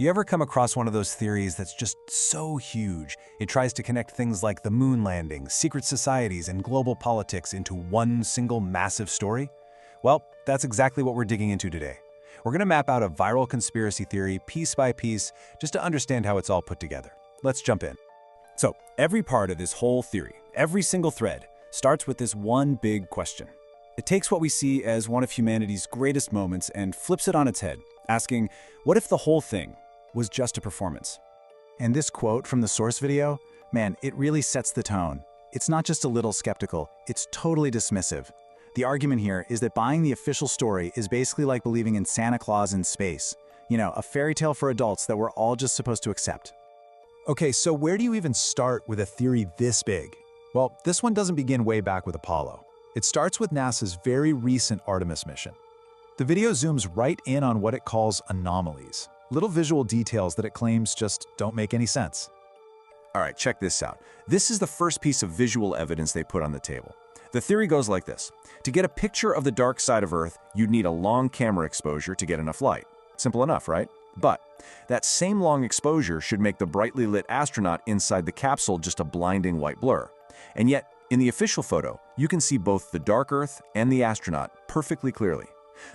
You ever come across one of those theories that's just so huge, it tries to connect things like the moon landing, secret societies, and global politics into one single massive story? Well, that's exactly what we're digging into today. We're going to map out a viral conspiracy theory piece by piece just to understand how it's all put together. Let's jump in. So, every part of this whole theory, every single thread, starts with this one big question. It takes what we see as one of humanity's greatest moments and flips it on its head, asking, what if the whole thing was just a performance? And this quote from the source video, man, it really sets the tone. It's not just a little skeptical, it's totally dismissive. The argument here is that buying the official story is basically like believing in Santa Claus in space. You know, a fairy tale for adults that we're all just supposed to accept. Okay, so where do you even start with a theory this big? Well, this one doesn't begin way back with Apollo. It starts with NASA's very recent Artemis mission. The video zooms right in on what it calls anomalies, little visual details that it claims just don't make any sense. All right, check this out. This is the first piece of visual evidence they put on the table. The theory goes like this. To get a picture of the dark side of Earth, you'd need a long camera exposure to get enough light. Simple enough, right? But that same long exposure should make the brightly lit astronaut inside the capsule just a blinding white blur. And yet, in the official photo, you can see both the dark Earth and the astronaut perfectly clearly.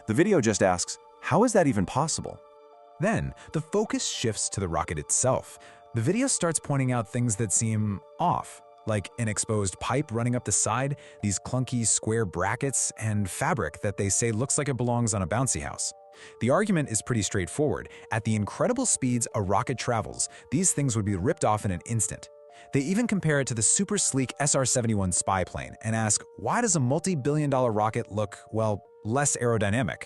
The video just asks, how is that even possible? Then, the focus shifts to the rocket itself. The video starts pointing out things that seem off, like an exposed pipe running up the side, these clunky square brackets, and fabric that they say looks like it belongs on a bouncy house. The argument is pretty straightforward. At the incredible speeds a rocket travels, these things would be ripped off in an instant. They even compare it to the super sleek SR-71 spy plane and ask, why does a multi-billion-dollar rocket look, well, less aerodynamic?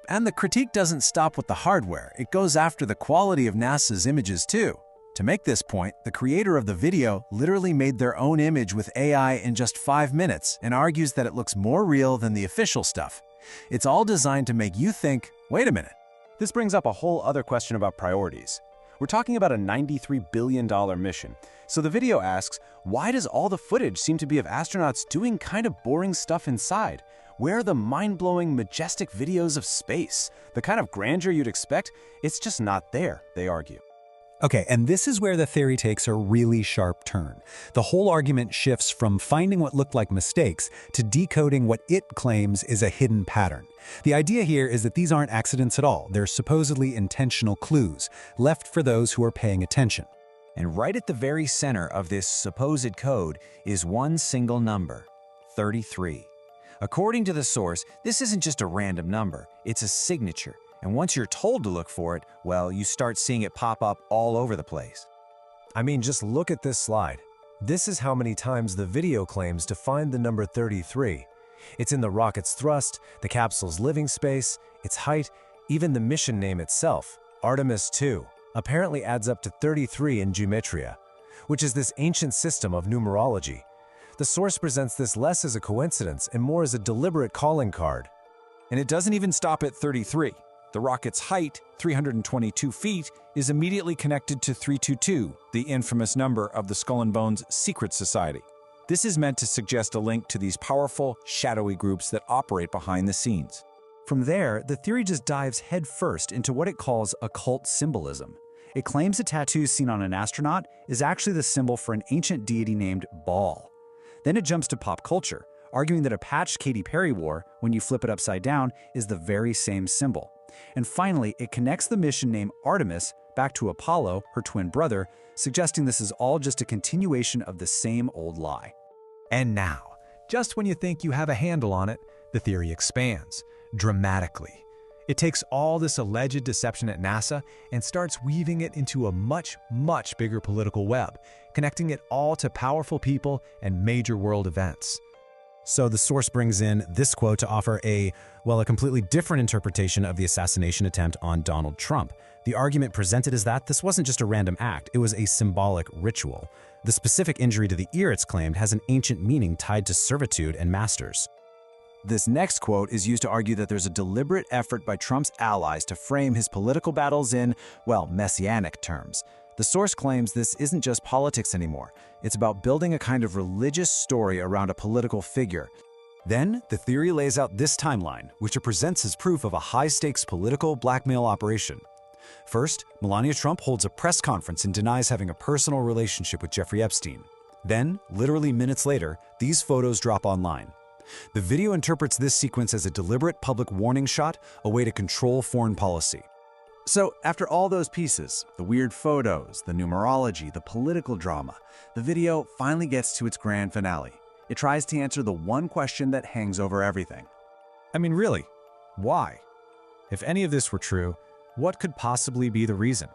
And the critique doesn't stop with the hardware, it goes after the quality of NASA's images too. To make this point, the creator of the video literally made their own image with AI in just 5 minutes and argues that it looks more real than the official stuff. It's all designed to make you think, wait a minute. This brings up a whole other question about priorities. We're talking about a $93 billion mission. So the video asks, why does all the footage seem to be of astronauts doing kind of boring stuff inside? Where are the mind-blowing, majestic videos of space? The kind of grandeur you'd expect, it's just not there, they argue. Okay, and this is where the theory takes a really sharp turn. The whole argument shifts from finding what looked like mistakes to decoding what it claims is a hidden pattern. The idea here is that these aren't accidents at all. They're supposedly intentional clues, left for those who are paying attention. And right at the very center of this supposed code is one single number, 33. According to the source, this isn't just a random number, it's a signature. And once you're told to look for it, well, you start seeing it pop up all over the place. I mean, just look at this slide. This is how many times the video claims to find the number 33. It's in the rocket's thrust, the capsule's living space, its height, even the mission name itself, Artemis 2, apparently adds up to 33 in gematria, which is this ancient system of numerology. The source presents this less as a coincidence and more as a deliberate calling card. And it doesn't even stop at 33. The rocket's height, 322 feet, is immediately connected to 322, the infamous number of the Skull and Bones secret society. This is meant to suggest a link to these powerful, shadowy groups that operate behind the scenes. From there, the theory just dives headfirst into what it calls occult symbolism. It claims a tattoo seen on an astronaut is actually the symbol for an ancient deity named Baal. Then it jumps to pop culture, arguing that a patch Katy Perry wore, when you flip it upside down, is the very same symbol. And finally, it connects the mission name Artemis back to Apollo, her twin brother, suggesting this is all just a continuation of the same old lie. And now, just when you think you have a handle on it, the theory expands, dramatically. It takes all this alleged deception at NASA and starts weaving it into a much, much bigger political web, connecting it all to powerful people and major world events. So the source brings in this quote to offer a completely different interpretation of the assassination attempt on Donald Trump. The argument presented is that this wasn't just a random act, it was a symbolic ritual. The specific injury to the ear, it's claimed, has an ancient meaning tied to servitude and masters. This next quote is used to argue that there's a deliberate effort by Trump's allies to frame his political battles in, well, messianic terms. The source claims this isn't just politics anymore. It's about building a kind of religious story around a political figure. Then, the theory lays out this timeline, which it presents as proof of a high-stakes political blackmail operation. First, Melania Trump holds a press conference and denies having a personal relationship with Jeffrey Epstein. Then, literally minutes later, these photos drop online. The video interprets this sequence as a deliberate public warning shot, a way to control foreign policy. So, after all those pieces, the weird photos, the numerology, the political drama, the video finally gets to its grand finale. It tries to answer the one question that hangs over everything. I mean, really, why? If any of this were true, what could possibly be the reason?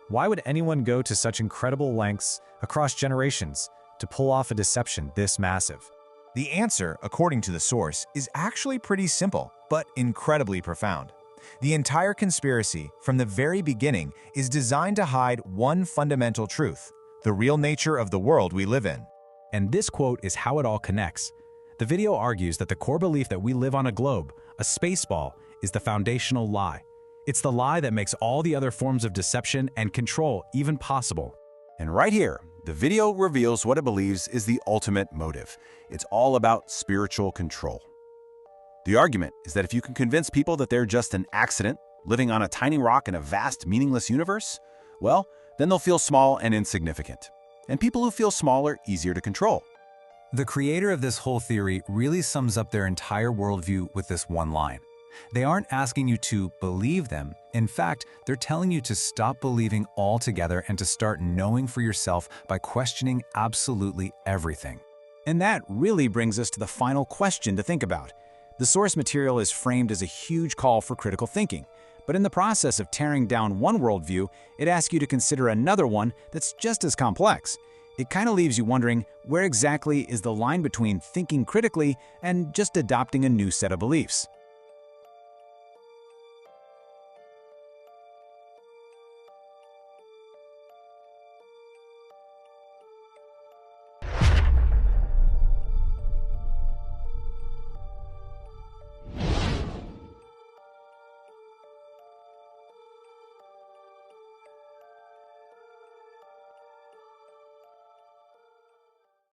Why would anyone go to such incredible lengths across generations to pull off a deception this massive? The answer, according to the source, is actually pretty simple, but incredibly profound. The entire conspiracy, from the very beginning, is designed to hide one fundamental truth: the real nature of the world we live in. And this quote is how it all connects. The video argues that the core belief that we live on a globe, a space ball, is the foundational lie. It's the lie that makes all the other forms of deception and control even possible. And right here, the video reveals what it believes is the ultimate motive. It's all about spiritual control. The argument is that if you can convince people that they're just an accident, living on a tiny rock in a vast, meaningless universe, well, then they'll feel small and insignificant. And people who feel small are easier to control. The creator of this whole theory really sums up their entire worldview with this one line. They aren't asking you to believe them. In fact, they're telling you to stop believing altogether and to start knowing for yourself by questioning absolutely everything. And that really brings us to the final question to think about. The source material is framed as a huge call for critical thinking, but in the process of tearing down one worldview, it asks you to consider another one that's just as complex. It kind of leaves you wondering, where exactly is the line between thinking critically and just adopting a new set of beliefs?